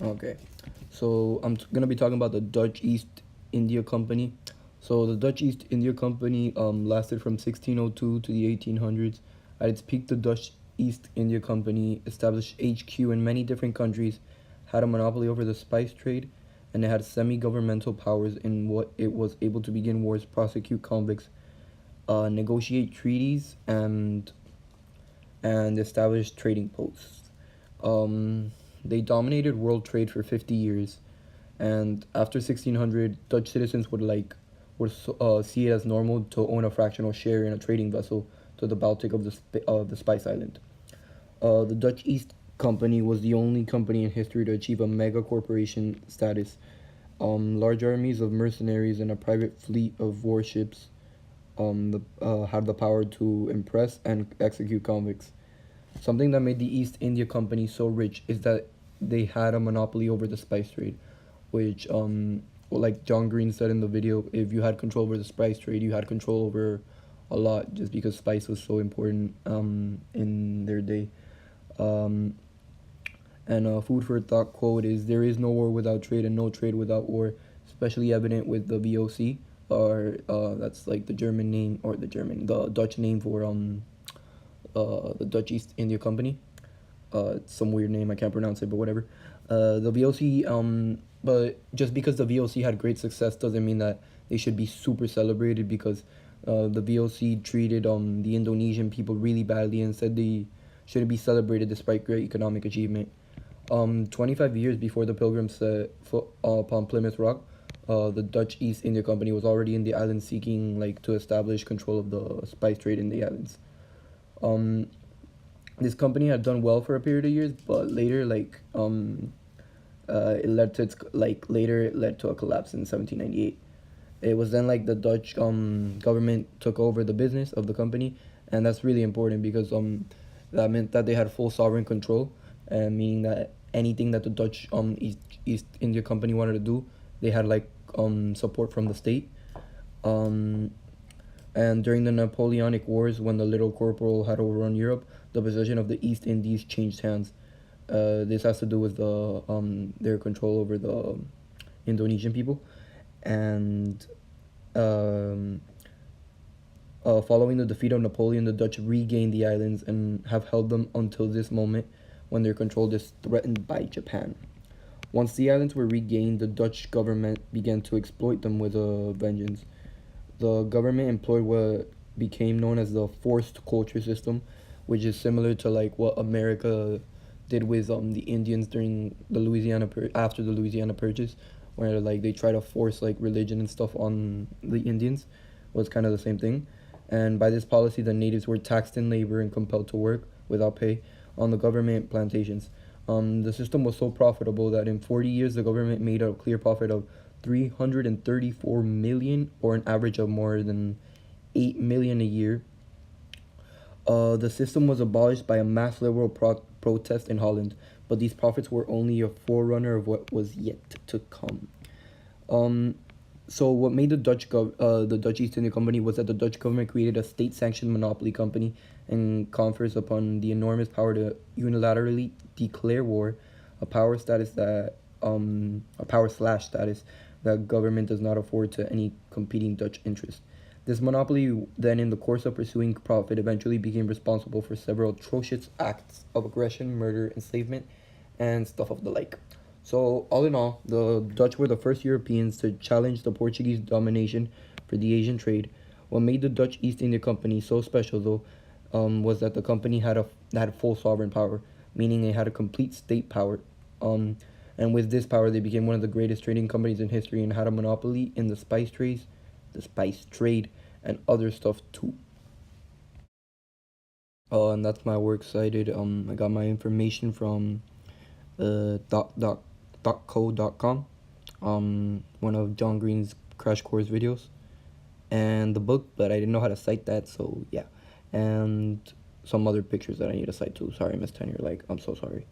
Okay, so gonna be talking about the Dutch East India Company. So the Dutch East India Company lasted from 1602 to the 1800s. At its peak, the Dutch East India Company established HQ in many different countries, had a monopoly over the spice trade, and it had semi-governmental powers in what it was able to begin wars, prosecute convicts, negotiate treaties, and establish trading posts. Um, they dominated world trade for 50 years, and after 1600, Dutch citizens would see it as normal to own a fractional share in a trading vessel to the Baltic of the Spice Island. The Dutch East Company was the only company in history to achieve a mega corporation status. Large armies of mercenaries and a private fleet of warships had the power to impress and execute convicts. Something that made the East India Company so rich is that they had a monopoly over the spice trade, which, well, like John Green said in the video, if you had control over the spice trade, you had control over a lot just because spice was so important in their day. Um, and a food for thought quote is, "There is no war without trade and no trade without war," especially evident with the VOC, or that's like the German name, or the Dutch name for the Dutch East India Company. It's some weird name, I can't pronounce it, but whatever. The VOC, but just because the VOC had great success doesn't mean that they should be super celebrated, because the VOC treated the Indonesian people really badly and said they shouldn't be celebrated despite great economic achievement. 25 years before the Pilgrims set foot upon Plymouth Rock, the Dutch East India Company was already in the islands seeking to establish control of the spice trade in the islands. Um, this company had done well for a period of years, but later, it led to it led to a collapse in 1798. It was then the Dutch government took over the business of the company, and that's really important because that meant that they had full sovereign control, meaning that anything that the Dutch East India Company wanted to do, they had support from the state. Um, and during the Napoleonic Wars, when the Little Corporal had overrun Europe, the possession of the East Indies changed hands. This has to do with their control over the Indonesian people, and um, following the defeat of Napoleon, the Dutch regained the islands and have held them until this moment, when their control is threatened by Japan. Once the islands were regained, the Dutch government began to exploit them with a vengeance. The government employed what became known as the forced culture system, which is similar to what America did with the Indians during the after the Louisiana Purchase, where they try to force religion and stuff on the Indians. Was kind of the same thing. And by this policy, the natives were taxed in labor and compelled to work without pay on the government plantations. The system was so profitable that in 40 years, the government made a clear profit of 334 million, or an average of more than 8 million a year. The system was abolished by a mass liberal protest in Holland, but these profits were only a forerunner of what was yet to come. Um, so what made the Dutch East India Company was that the Dutch government created a state-sanctioned monopoly company and confers upon the enormous power to unilaterally declare war, a power slash status that government does not afford to any competing Dutch interest. This monopoly then, in the course of pursuing profit, eventually became responsible for several atrocious acts of aggression, murder, enslavement, and stuff of the like. So, all in all, the Dutch were the first Europeans to challenge the Portuguese domination for the Asian trade. What made the Dutch East India Company so special, though, was that the company had full sovereign power, meaning it had a complete state power. And with this power, they became one of the greatest trading companies in history and had a monopoly in the spice trade, and other stuff too. And that's my works cited. I got my information from .co.com, one of John Green's Crash Course videos, and the book, but I didn't know how to cite that, so yeah. And some other pictures that I need to cite too. Sorry, Miss Tenure, I'm so sorry.